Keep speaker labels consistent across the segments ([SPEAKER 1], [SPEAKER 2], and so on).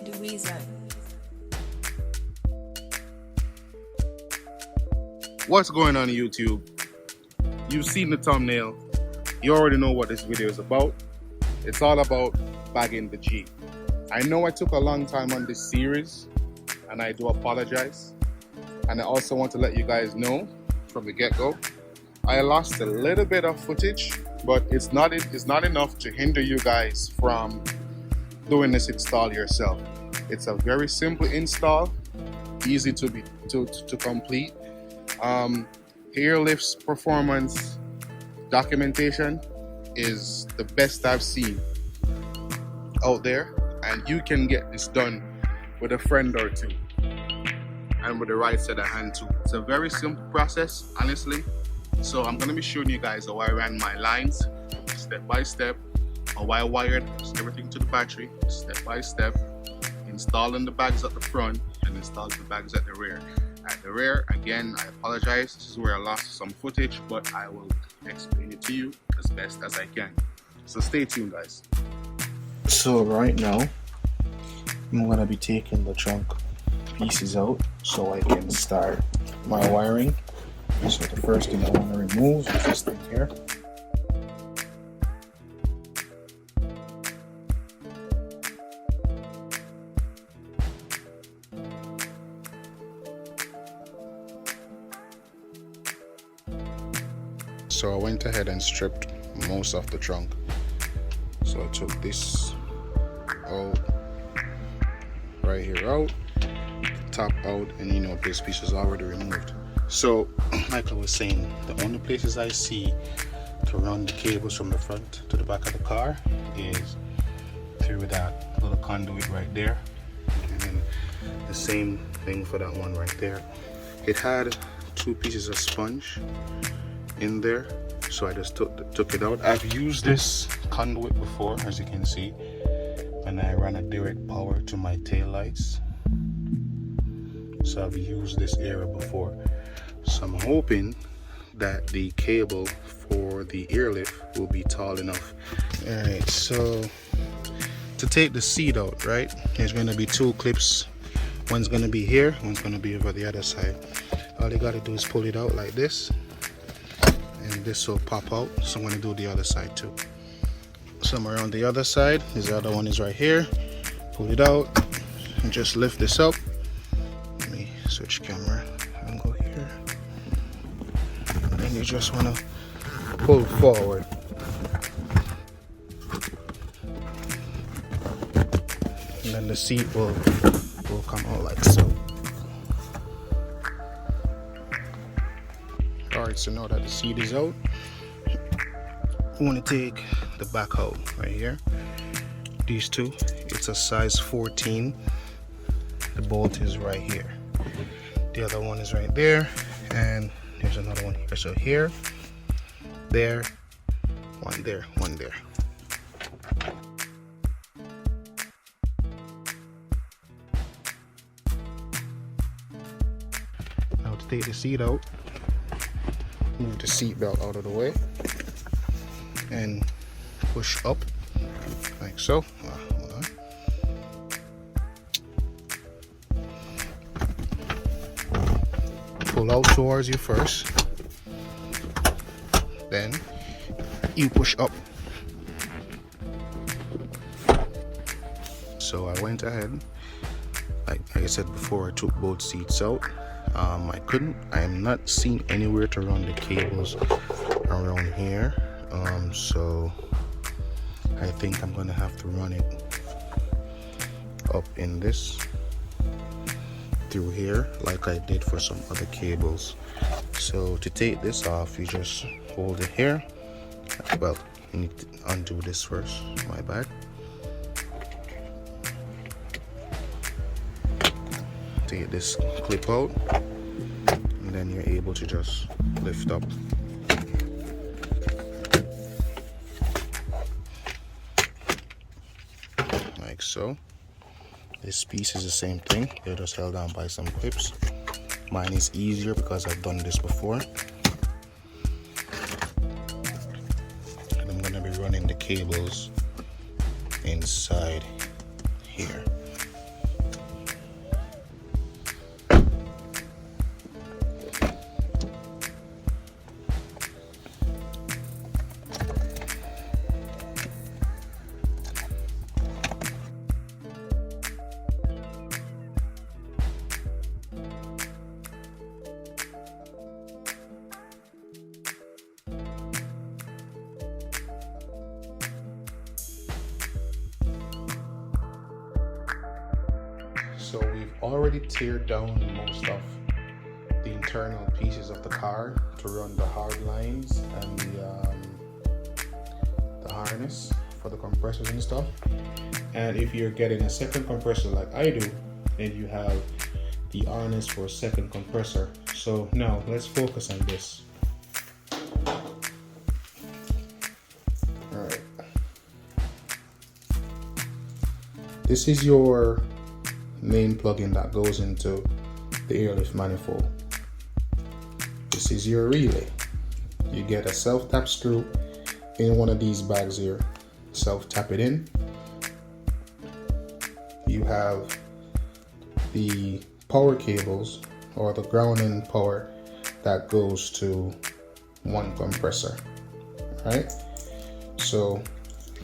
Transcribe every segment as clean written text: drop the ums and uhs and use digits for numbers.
[SPEAKER 1] The reason.
[SPEAKER 2] What's going on YouTube? You've seen the thumbnail. You already know what this video is about. It's all about bagging the G. I know I took a long time on this series and I do apologize. And I also want to let you guys know from the get-go, I lost a little bit of footage, but it's not enough to hinder you guys from doing this install yourself. It's a very simple install, easy to complete. Airlift's performance documentation is the best I've seen out there, and you can get this done with a friend or two and with the right set of hand too. It's a very simple process, honestly. So I'm going to be showing you guys how I ran my lines step by step, how I wired everything to the battery step by step, installing the bags at the front and installing the bags at the rear. At the rear, again, I apologize, this is where I lost some footage, but I will explain it to you as best as I can. So stay tuned, guys.
[SPEAKER 3] So right now, I'm going to be taking the trunk pieces out so I can start my wiring. So the first thing I want to remove is this thing here.
[SPEAKER 2] So I went ahead and stripped most of the trunk. So I took this out, right here out, top out, and you know this piece is already removed. So like I was saying, the only places I see to run the cables from the front to the back of the car is through that little conduit right there, and then the same thing for that one right there. It had 2 pieces of sponge in there, so I just took it out. I've used this conduit before, as you can see, when I ran a direct power to my tail lights. So I've used this area before. So I'm hoping that the cable for the airlift will be tall enough. Alright, so to take the seat out, right, there's going to be 2 clips. One's going to be here, one's going to be over the other side. All you got to do is pull it out like this, and this will pop out. So I'm going to do the other side too. Somewhere on the other side, this other one is right here. Pull it out and just lift this up. Let me switch camera and go here. And then you just want to pull forward. And then the seat will come out like so. Alright, so now that the seat is out, I want to take the back out right here. These 2, it's a size 14. The bolt is right here. The other one is right there, and there's another one here. So here, there, one there, one there. Now to take the seat out, move the seat belt out of the way and push up like so. Hold on. Pull out towards you first, then you push up. So I went ahead, like I said before, I took both seats out. I am not seeing anywhere to run the cables around here, so I think I'm gonna have to run it up in this through here like I did for some other cables. So to take this off, you just hold it here. Well, you need to undo this first, my bad. Take this clip out, and then you're able to just lift up. Like so. This piece is the same thing, they're just held down by some clips. Mine is easier because I've done this before. cables inside here. So we've already teared down most of the internal pieces of the car to run the hard lines and the harness for the compressors and stuff. And if you're getting a second compressor like I do, then you have the harness for a second compressor. So now let's focus on this. Alright. This is your main plug-in that goes into the airlift manifold. This is your relay. You get a self-tap screw in one of these bags here. Self-tap it in. You have the power cables or the ground and power that goes to one compressor. Right? So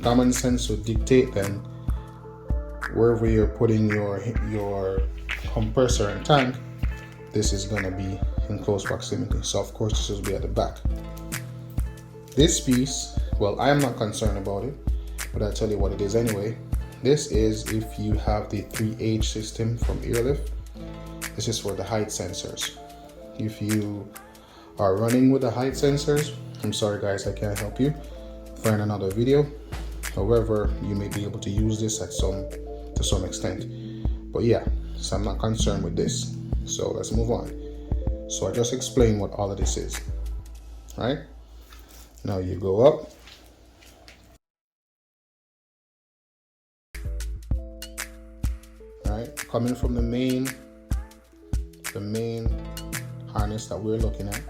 [SPEAKER 2] common sense would dictate then, wherever you're putting your compressor and tank, this is going to be in close proximity. So of course this will be at the back. This piece, well, I'm not concerned about it, but I'll tell you what it is anyway. This is if you have the 3H system from Airlift. This is for the height sensors. If you are running with the height sensors, I'm sorry guys, I can't help you. Find another video. However, you may be able to use this to some extent. But yeah, so I'm not concerned with this. So let's move on. So I just explained what all of this is. Right? Now you go up. Right? Coming from the main harness that we're looking at.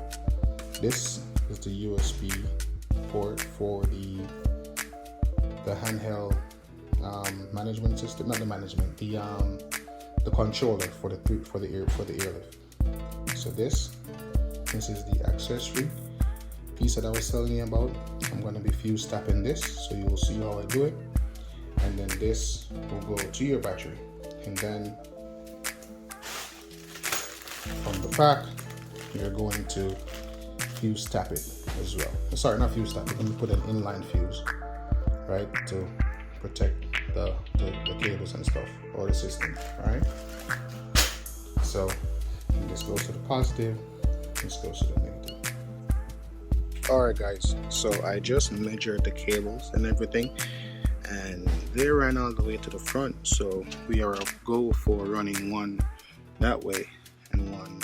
[SPEAKER 2] This is the USB port for the handheld management system, not the management, the controller for the airlift. So this is the accessory piece that I was telling you about. I'm going to be fuse tapping this, so you will see how I do it, and then this will go to your battery, and then from the back you're going to fuse tap it as well. Sorry, not fuse tap it. Let me put an inline fuse, right, to protect the cables and stuff, or the system. All right, so this goes to the positive, this goes to the negative. All right guys, so I just measured the cables and everything, and they ran all the way to the front, so we are a go for running one that way and one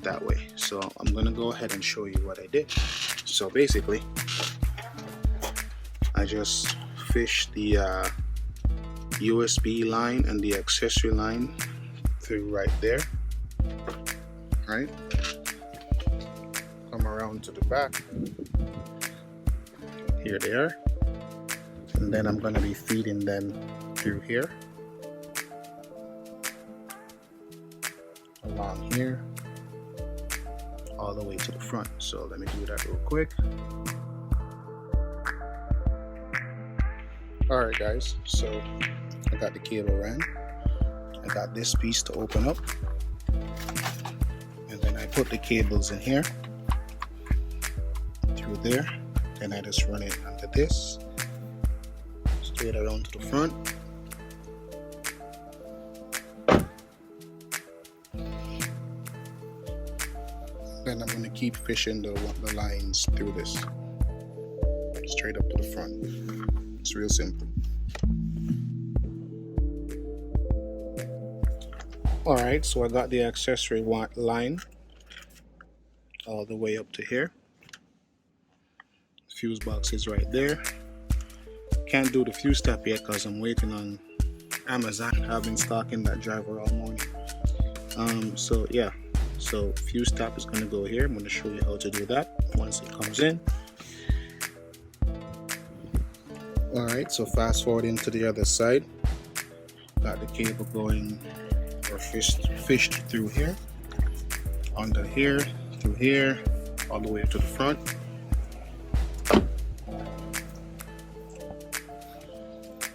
[SPEAKER 2] that way. So I'm gonna go ahead and show you what I did. So basically I just fished the USB line and the accessory line through right there, right? Come around to the back, here they are, and then I'm going to be feeding them through here, along here, all the way to the front. So let me do that real quick. Alright guys, so I got the cable ran, I got this piece to open up, and then I put the cables in here through there, and I just run it under this straight around to the front. Then I'm going to keep fishing the lines through this straight up to the front. It's real simple. Alright, so I got the accessory line all the way up to here. Fuse box is right there. Can't do the fuse tap yet because I'm waiting on Amazon. I've been stocking that driver all morning. So yeah, so fuse tap is going to go here. I'm going to show you how to do that once it comes in. Alright, so fast forwarding to the other side. Got the cable going or fished through here, under here, through here, all the way to the front.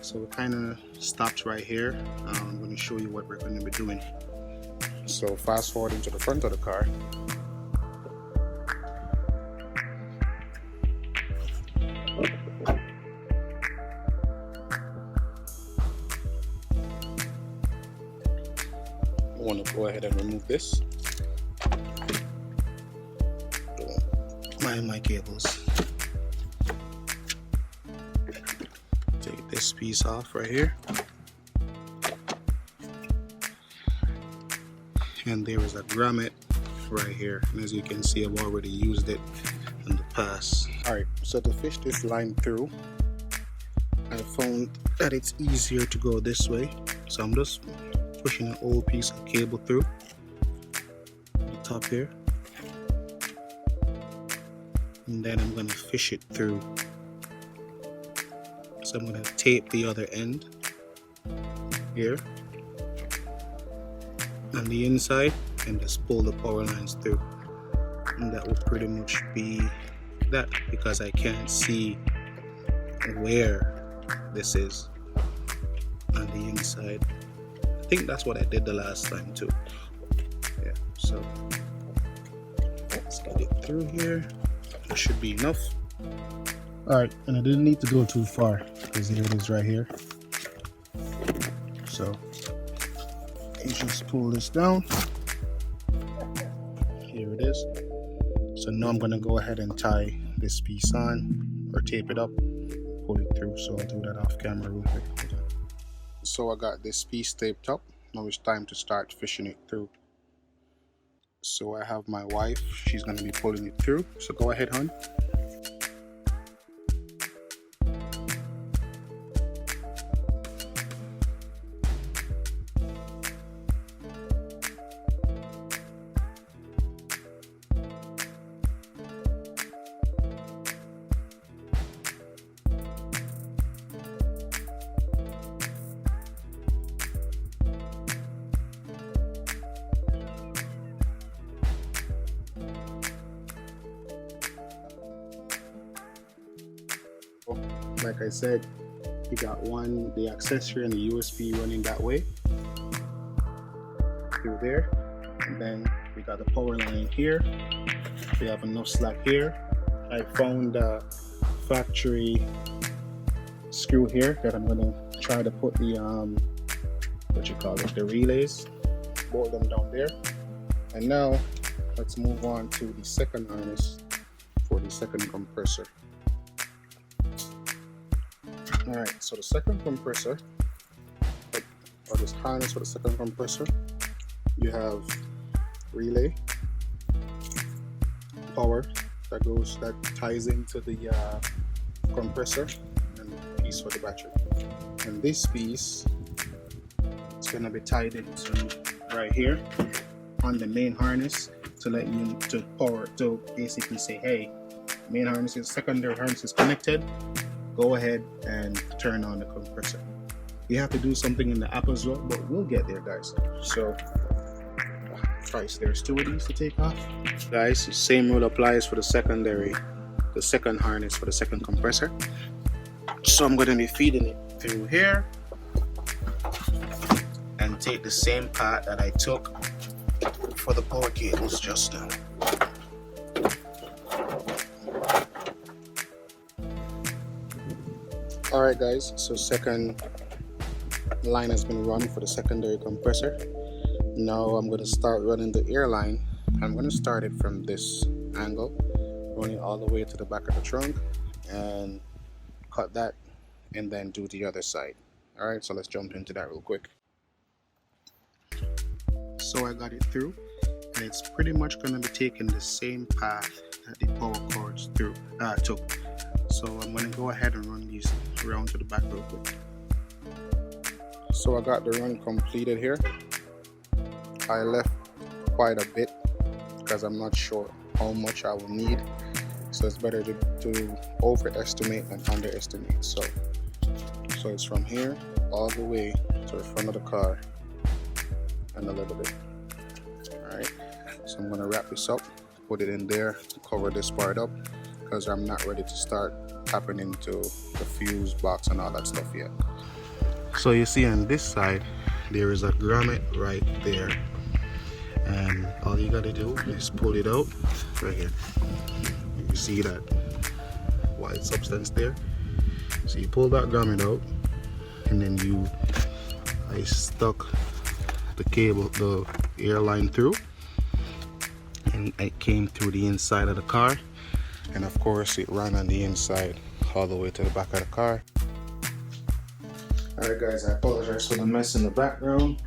[SPEAKER 2] So it kind of stops right here. I'm going to show you what we're going to be doing. So fast forwarding to the front of the car. I want to go ahead and remove this. Don't mind my cables. Take this piece off right here. And there is a grommet right here. And as you can see, I've already used it in the past. Alright, so to fish this line through, I found that it's easier to go this way. So I'm just pushing an old piece of cable through the top here, and then I'm going to fish it through. So I'm going to tape the other end here on the inside and just pull the power lines through, and that will pretty much be that, because I can't see where this is on the inside. I think that's what I did the last time too. Yeah, so let's get it through here. That should be enough. Alright, and I didn't need to go too far because here it is right here. So you just pull this down. Here it is. So now I'm going to go ahead and tie this piece on or tape it up, pull it through. So I'll do that off camera real quick. So I got this piece taped up. Now it's time to start fishing it through. So I have my wife, she's going to be pulling it through. So go ahead, hon. Like I said, you got the accessory and the USB running that way through there, and then we got the power line here. We have enough slack here. I found a factory screw here that I'm gonna try to put the the relays, bolt them down there. And now let's move on to the second harness for the second compressor. Alright, so the second compressor, or this harness for the second compressor, you have relay, power that ties into the compressor, and a piece for the battery. And this piece is going to be tied into right here on the main harness to let you to basically say, hey, main harness is secondary harness is connected. Go ahead and turn on the compressor. You have to do something in the app as well, but we'll get there, guys. So, Christ, there's two of these to take off. Guys, the same rule applies for the second harness for the second compressor. So I'm going to be feeding it through here and take the same part that I took for the power cables just now. Alright guys, so second line has been run for the secondary compressor. Now I'm going to start running the airline. I'm going to start it from this angle, running all the way to the back of the trunk, and cut that and then do the other side. Alright, so let's jump into that real quick. So I got it through, and it's pretty much going to be taking the same path that the power cords took. So I'm going to go ahead and run these around to the back real quick. So I got the run completed here. I left quite a bit because I'm not sure how much I will need. So it's better to overestimate than underestimate. So So it's from here all the way to the front of the car and a little bit. Alright, so I'm going to wrap this up, put it in there, cover this part up, because I'm not ready to start tapping into the fuse box and all that stuff yet. So you see on this side there is a grommet right there, and all you gotta do is pull it out right here. You see that white substance there? So you pull that grommet out, and then I stuck the cable, the airline through, and it came through the inside of the car, and of course it ran on the inside all the way to the back of the car. Alright guys, I apologize for the mess in the background.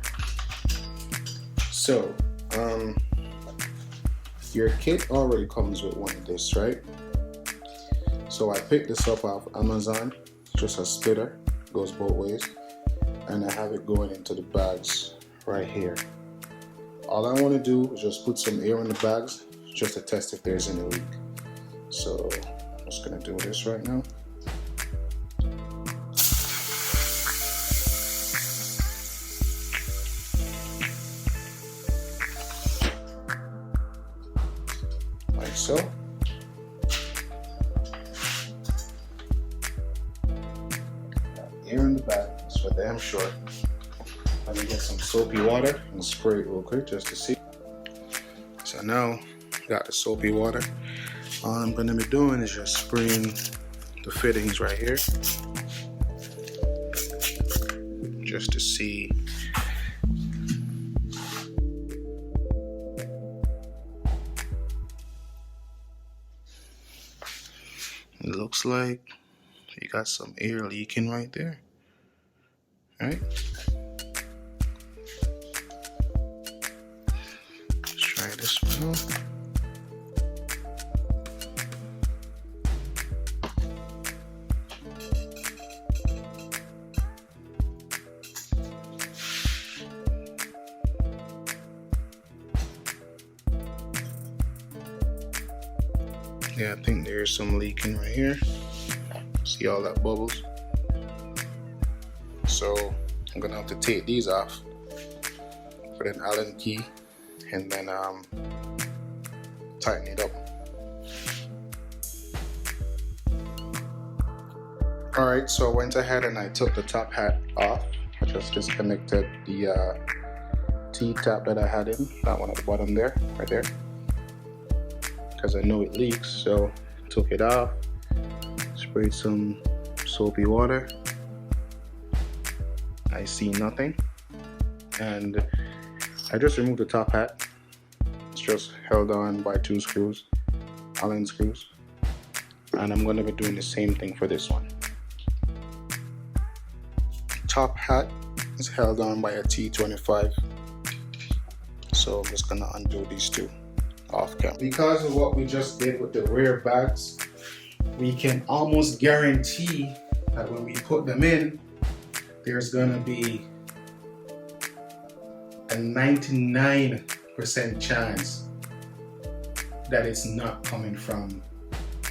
[SPEAKER 2] So your kit already comes with one of this, right? So I picked this up off Amazon, just a splitter, goes both ways, and I have it going into the bags right here. All I want to do is just put some air in the bags just to test if there's any leak. So I'm just gonna do this right now. Like so. Air in the bag, that's for damn sure. Let me get some soapy water and spray it real quick just to see. So now, got the soapy water. All I'm gonna be doing is just spraying the fittings right here, just to see. It looks like you got some air leaking right there. Right? Let's try this one out. Yeah, I think there's some leaking right here. See all that bubbles? So I'm gonna have to take these off, put an Allen key, and then tighten it up. Alright, so I went ahead and I took the top hat off. I just disconnected the T-tap that I had in, that one at the bottom there, right there, because I know it leaks. So took it off, sprayed some soapy water. I see nothing, and I just removed the top hat. It's just held on by 2 screws, Allen screws, and I'm going to be doing the same thing for this one. Top hat is held on by a T25, so I'm just going to undo these two off camera. Because of what we just did with the rear bags, we can almost guarantee that when we put them in, there's gonna be a 99% chance that it's not coming from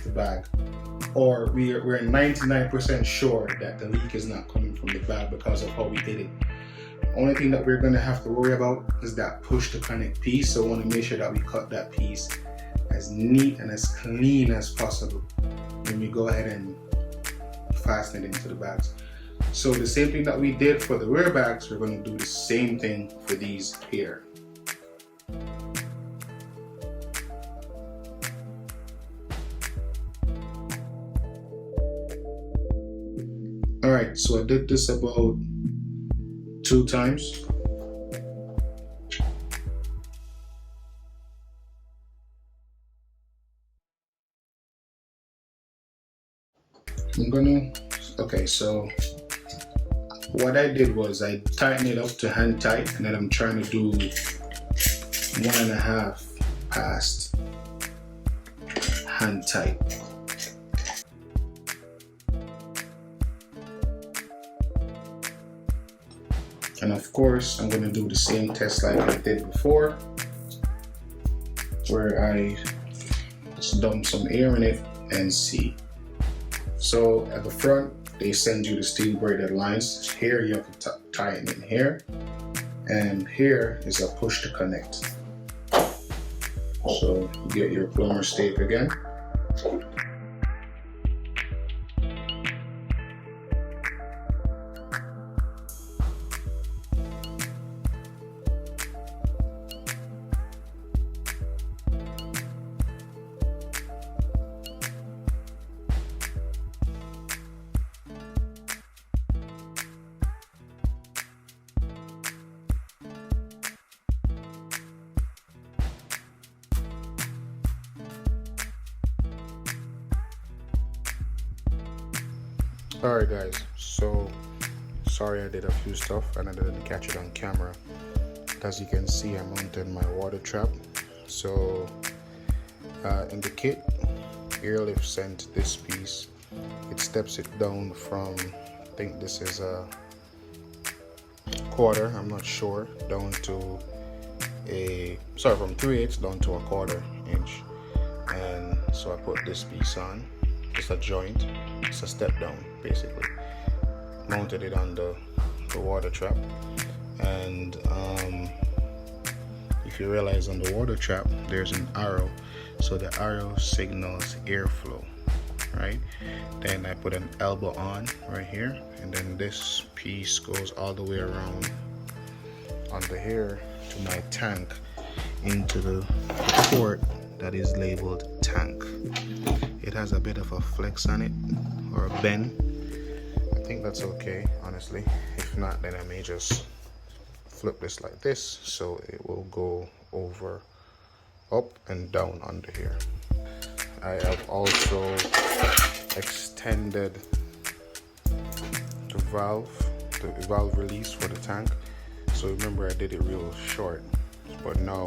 [SPEAKER 2] the bag, or we're 99% sure that the leak is not coming from the bag because of how we did it. The only thing that we're gonna have to worry about is that push to connect piece, so we want to make sure that we cut that piece as neat and as clean as possible when we go ahead and fasten it into the bags. So the same thing that we did for the rear bags, we're going to do the same thing for these here. Alright, so I did this about 2 times. Okay, so what I did was I tightened it up to hand tight, and then I'm trying to do 1.5 past hand tight. And of course, I'm going to do the same test like I did before, where I just dump some air in it and see. So at the front, they send you the steel braided lines. Here you have to tighten in here, and here is a push to connect. So you get your plumber stake again. Alright guys, so sorry I did a few stuff and I didn't catch it on camera. But as you can see, I mounted my water trap. So in the kit, Airlift sent this piece. It steps it down from, I think this is a quarter, I'm not sure, down to from 3/8 down to a 1/4 inch. And so I put this piece on. It's a joint, it's a step down basically. Mounted it on the water trap, and if you realize on the water trap there's an arrow, so the arrow signals airflow, right? Then I put an elbow on right here, and then this piece goes all the way around under here to my tank, into the port that is labeled tank. It has a bit of a flex on it, or a bend. I think that's okay, honestly. If not, then I may just flip this like this, so it will go over, up and down under here. I have also extended the valve release for the tank. So remember, I did it real short, but now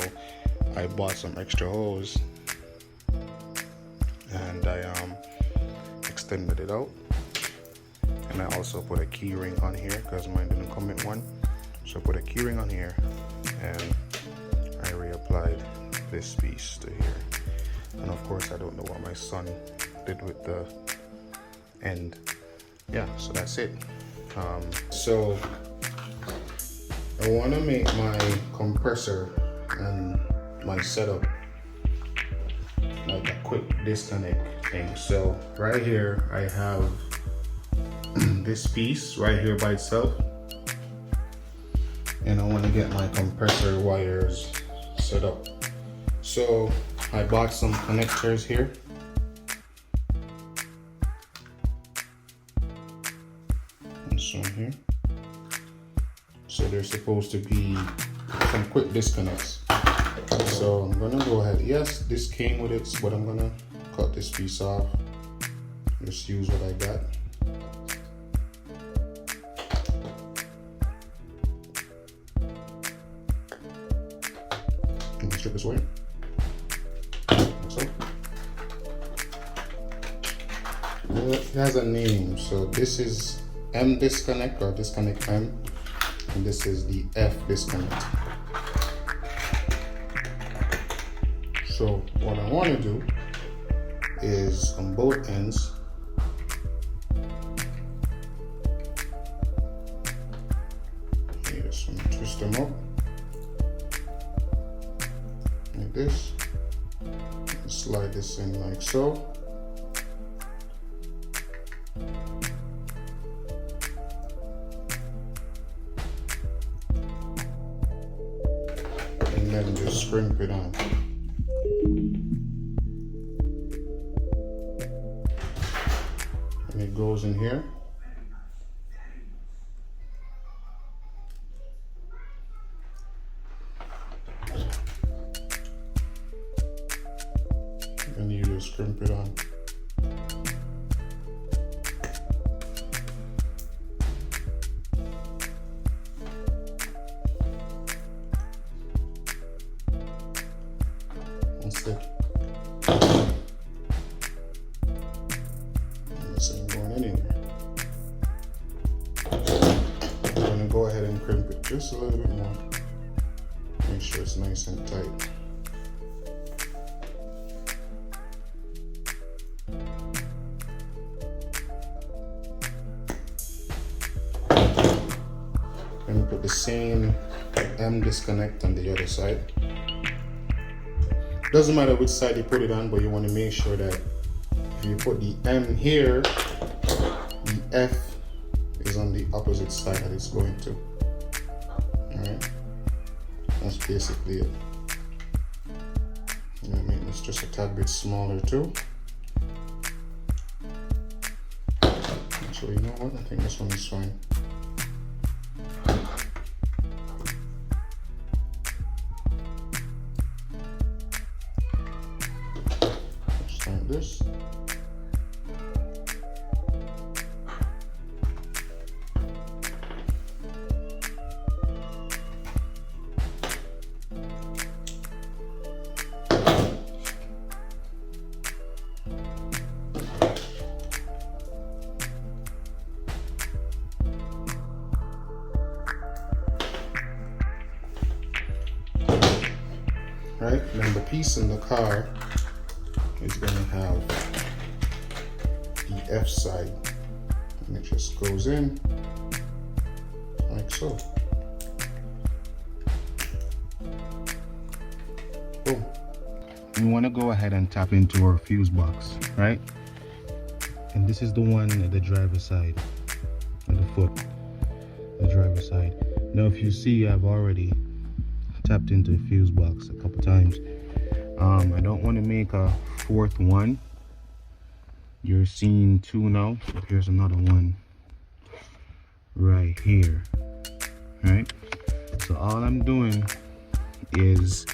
[SPEAKER 2] I bought some extra hose and I extended it out, and I also put a key ring on here because mine didn't come in one. So I put a key ring on here, and I reapplied this piece to here. And of course, I don't know what my son did with the end. Yeah, so that's it. So I want to make my compressor and my setup like a quick disconnect thing. So right here I have this piece right here by itself, and I want to get my compressor wires set up. So I bought some connectors here. And some here. So they're supposed to be some quick disconnects. So I'm gonna go ahead. Yes, this came with it, but I'm gonna cut this piece off. Just use what I got. Can we strip this away? Like so. It has a name. So this is M disconnect, or disconnect M, and this is the F disconnect. So what I want to do is on both ends, yes, I'm gonna twist them up like this, and slide this in like so. And then just scrimp it on. And it goes in here. And you just scrimp it on. That's it. This ain't going anywhere. I'm gonna go ahead and crimp it just a little bit more. Make sure it's nice and tight. Let me put the same M disconnect on the other side. Doesn't matter which side you put it on, but you want to make sure that if you put the M here, the F is on the opposite side that it's going to. Alright, that's basically it. I'm gonna make this just a tad bit smaller too. Actually, you know what? I think this one is fine. Just like this. Right, then the piece in the car is going to have the F side, and it just goes in like so. Boom. We want to go ahead and tap into our fuse box, right? And this is the one at the driver's side, at the foot, the driver's side. Now, if you see, I've already tapped into the fuse box a couple times. I don't want to make a fourth one. You're seeing two now. Here's another one right here. Right, so all I'm doing is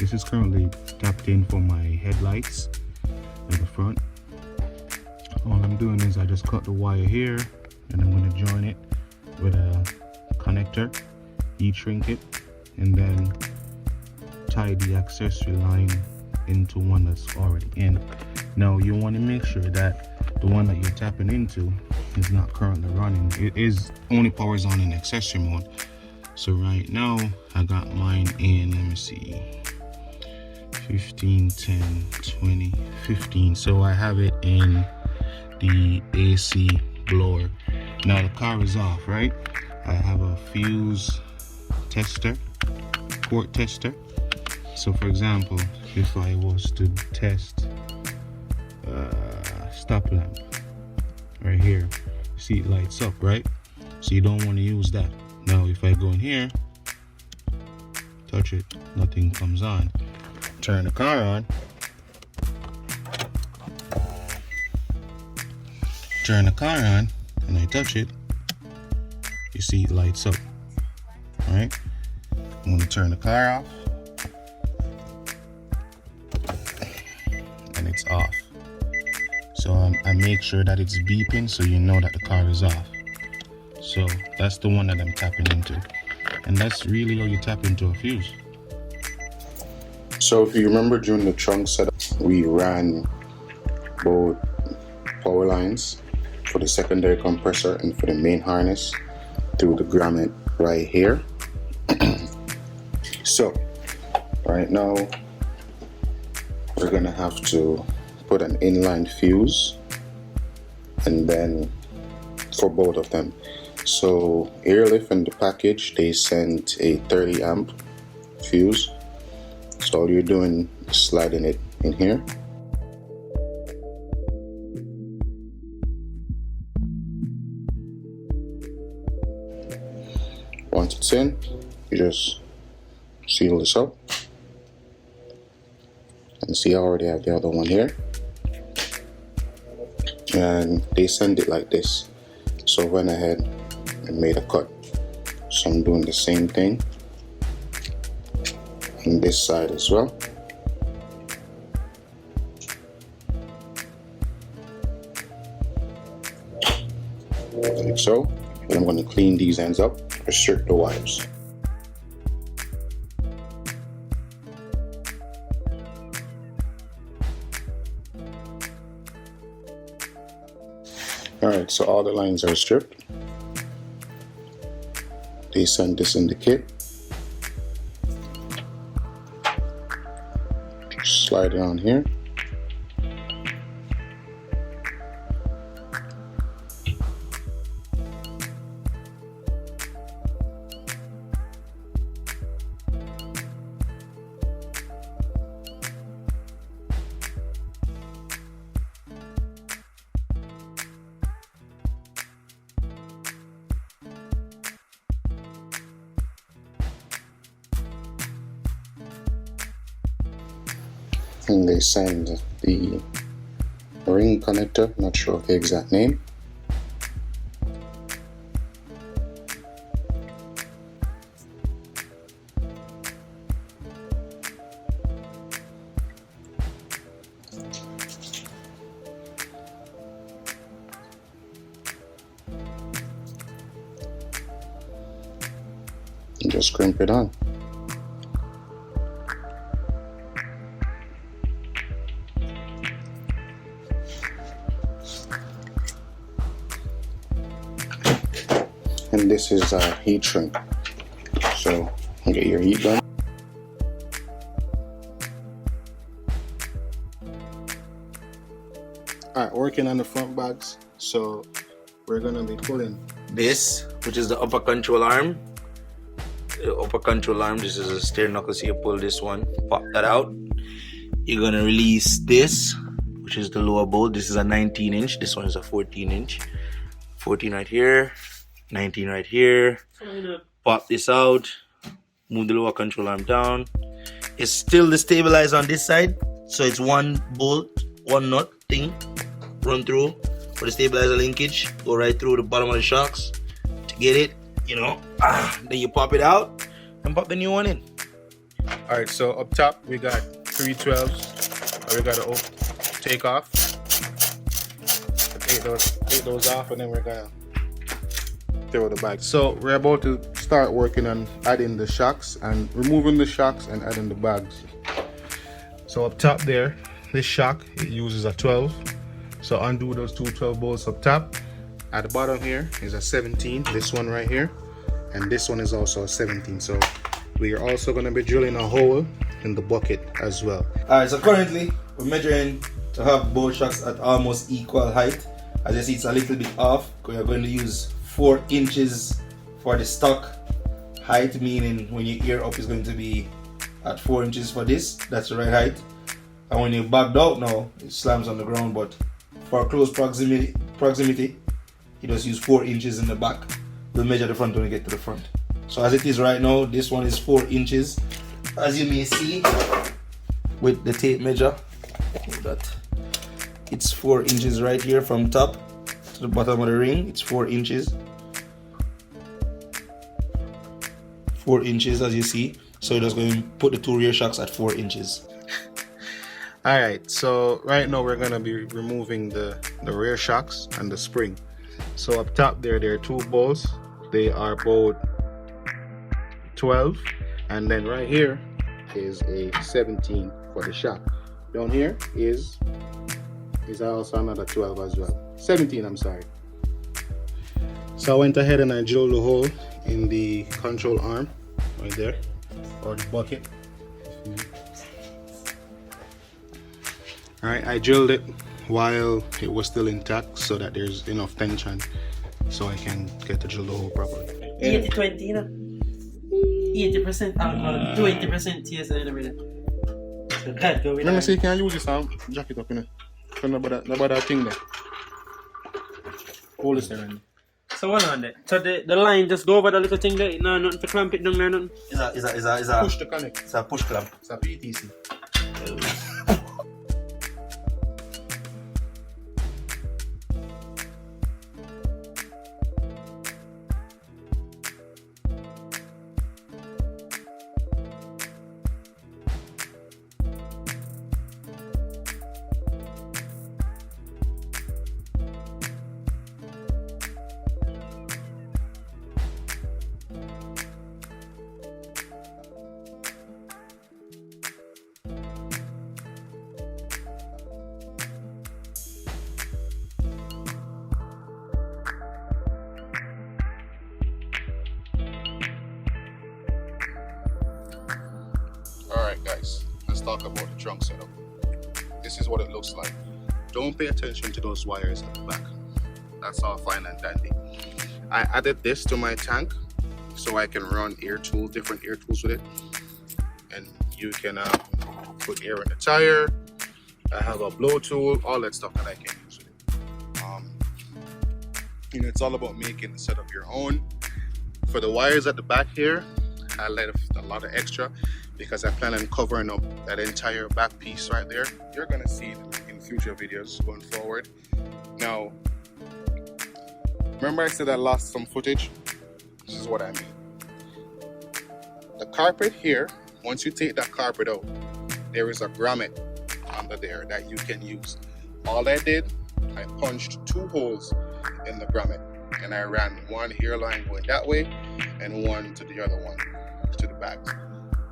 [SPEAKER 2] this is currently tapped in for my headlights at the front. All I'm doing is I just cut the wire here, and I'm going to join it with a connector, shrink it, and then tie the accessory line into one that's already in. Now you want to make sure that the one that you're tapping into is not currently running. It is only powers on in accessory mode. So right now I got mine in, let me see, 15, 10, 20, 15. So I have it in the AC blower. Now the car is off, right? I have a fuse tester, port tester. So for example, if I was to test stop lamp right here, see it lights up, right? So you don't want to use that. Now if I go in here, touch it, nothing comes on. Turn the car on, and I touch it, you see it lights up. Alright, I'm going to turn the car off, and it's off. So I make sure that it's beeping so you know that the car is off. So that's the one that I'm tapping into, and that's really how you tap into a fuse. So if you remember, during the trunk setup, we ran both power lines for the secondary compressor and for the main harness through the grommet right here. So right now we're gonna have to put an inline fuse, and then for both of them. So Airlift in the package, they sent a 30 amp fuse. So all you're doing is sliding it in here. Once it's in, you just seal this up. And see, I already have the other one here. And they send it like this. So I went ahead and made a cut. So I'm doing the same thing on this side as well. Like so. And I'm going to clean these ends up, restrict the wires. Alright, so all the lines are stripped. They sent this in the kit. Slide it on here. and they send the ring connector, not sure of the exact name. And just crimp it on. And this is a heat shrink, so get your heat done. Alright, working on the front bags, so we're gonna be pulling
[SPEAKER 1] this, which is the upper control arm. The upper control arm, this is a steering knuckle, so you pull this one, pop that out. You're gonna release this, which is the lower bolt. This is a 19 inch, this one is a 14 inch. 14 right here, 19 right here. Pop this out, move the lower control arm down. It's still the stabilizer on this side, so it's one bolt, one nut thing, run through for the stabilizer linkage, go right through the bottom of the shocks to get it, you know. Then you pop it out and pop the new one in.
[SPEAKER 2] Alright, so up top we got 3 12s. We gotta take off. Take those off, and then we're gonna throw the bag. So we're about to start working on adding the shocks and removing the shocks and adding the bags. So up top there, this shock, it uses a 12. So undo those two 12 bolts up top. At the bottom here is a 17, this one right here, and this one is also a 17. So we are also going to be drilling a hole in the bucket as well.
[SPEAKER 1] Alright, so currently we're measuring to have both shocks at almost equal height. As you see, it's a little bit off. We're going to use 4 inches for the stock height, meaning when your ear up is going to be at 4 inches for this. That's the right height. And when you backed out now, it slams on the ground, but for close proximity, you just use 4 inches in the back. We'll measure the front when we get to the front. So as it is right now, this one is 4 inches. As you may see with the tape measure, it's 4 inches right here from top to the bottom of the ring. It's 4 inches. 4 inches, as you see. So you're just going to put the 2 rear shocks at 4 inches.
[SPEAKER 2] Alright, so right now we're going to be removing the rear shocks and the spring. So up top there are 2 bolts. They are both 12, and then right here is a 17 for the shock. Down here is also another 12 as well. 17, I'm sorry. So I went ahead and I drilled the hole in the control arm right there, or the bucket. Alright, I drilled it while it was still intact so that there's enough tension so I can get to drill the hole properly.
[SPEAKER 4] 80-20, you know? 80% alcohol, 20% TSA and everything. So that go with
[SPEAKER 2] Let me see, can I use this jacket up in it? So nobody that thing there. Hold this there, Randy.
[SPEAKER 4] So what on that? So the line just go over the little thing there, no nothing to clamp it down there, nothing.
[SPEAKER 1] Is a
[SPEAKER 2] Push to connect.
[SPEAKER 1] It's a push clamp.
[SPEAKER 2] It's a PTC. Alright guys, let's talk about the trunk setup. This is what it looks like. Don't pay attention to those wires at the back. That's all fine and dandy. I added this to my tank so I can run different air tools with it. And you can put air in the tire. I have a blow tool, all that stuff that I can use with it. It's all about making the setup your own. For the wires at the back here, I left a lot of extra because I plan on covering up that entire back piece right there. You're gonna see it in future videos going forward. Now, remember I said I lost some footage? This is what I mean. The carpet here, once you take that carpet out, there is a grommet under there that you can use. All I did, I punched 2 holes in the grommet, and I ran one hairline going that way and one to the other one, to the back.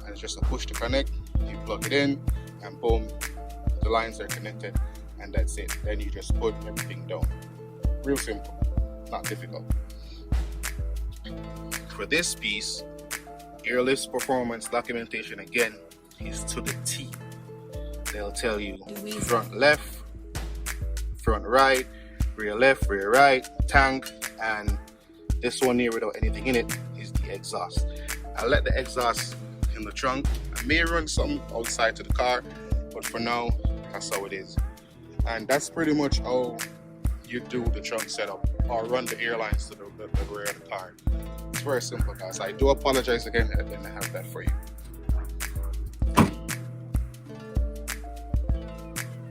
[SPEAKER 2] And it's just a push to connect, you plug it in, and boom, the lines are connected, and that's it. Then you just put everything down. Real simple, not difficult. For this piece, Airlift's performance documentation again is to the T. They'll tell you front left, front right, rear left, rear right, tank, and this one here without anything in it is the exhaust. I let the exhaust in the trunk. I may run some outside to the car, but for now, that's how it is. And that's pretty much how you do the trunk setup, or run the airlines to the rear of the car. It's very simple, guys. I do apologize again that I didn't have that for you.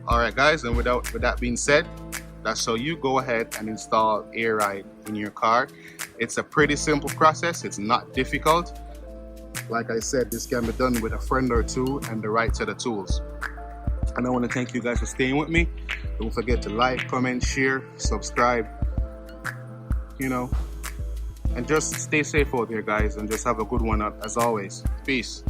[SPEAKER 2] Alright guys, and with that being said, that's how you go ahead and install Air Ride in your car. It's a pretty simple process. It's not difficult. Like I said, this can be done with a friend or two and the right set of tools. And I want to thank you guys for staying with me. Don't forget to like, comment, share, subscribe, and just stay safe out there, guys, and just have a good one as always. Peace.